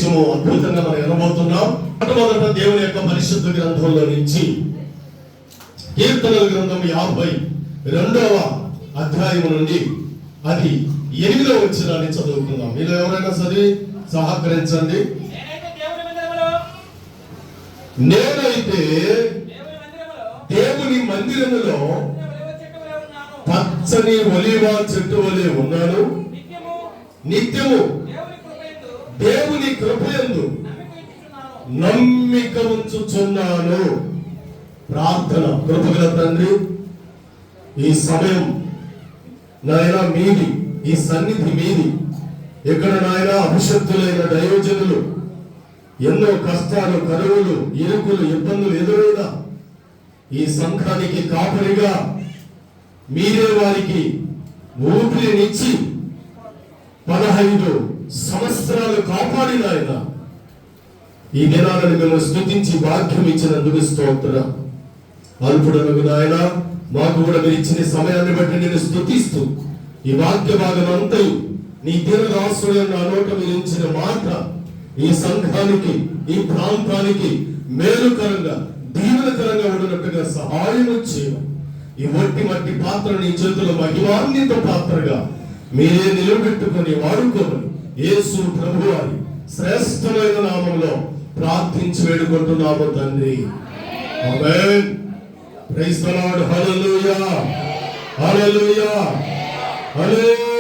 సందేశము అద్భుతంగా మనం వినబోతున్నాం. మొట్టమొదట దేవుని యొక్క పరిశుద్ధ గ్రంథంలో నుంచి కీర్తనల గ్రంథం 52వ అధ్యాయం నుండి అది 8వ వచనాన్ని చదువుకుందాం. మీరు ఎవరైనా చదివి సహకరించండి. నేనైతే దేవుని మందిరములో పచ్చని ఒలీవ చెట్టు వలె ఉన్నాను. నిత్యము దేవుని కృపయందు నమ్మిక ఉంచుచున్నాను. ప్రార్థన. కృపగల తండ్రి, ఈ సమయం నాయన మీది, ఈ సన్నిధి మీది. ఎక్కడ నాయన అభిషక్తులైన దైవజనులు ఎన్నో కష్టాలు, కరువులు, ఇరుకులు, ఇబ్బందులు ఎదురైనా ఈ సంఘానికి కాపరిగా మీరే వారికి ఊపిరినిచ్చి 15 సంవత్సరాలు కాపాడిన ఆయన ఈ దినాలను మేము స్తుతించి భాగ్యం ఇచ్చినందుకు స్తోత్రం. అల్పుడనగు నాయన, మాకు కూడా మీరు ఇచ్చిన సమయాన్ని బట్టి నేను స్తుతిస్తూ ఈ వాక్య భాగం అంతయు నీ దీర్ఘాసుడు నా నోట మీరు ఇచ్చిన మాట ఈ సంఘానికి, ఈ ప్రాంతానికి మేలుకరంగా, దీవెనకరంగా ఉండనట్టుగా సహాయం చేయమని, ఈ ఒట్టి మట్టి పాత్ర నీ చేతుల్లో మహిమాన్విత పాత్రగా మీరే నిలబెట్టుకొని వాడుకోమని యేసు ప్రభువారి శ్రేష్టమైన నామంలో ప్రార్థించి వేడుకుంటున్నాము తండ్రి. ఆమేన్. Praise the Lord. హల్లెలూయా, హల్లెలూయా, హల్లెలూయా.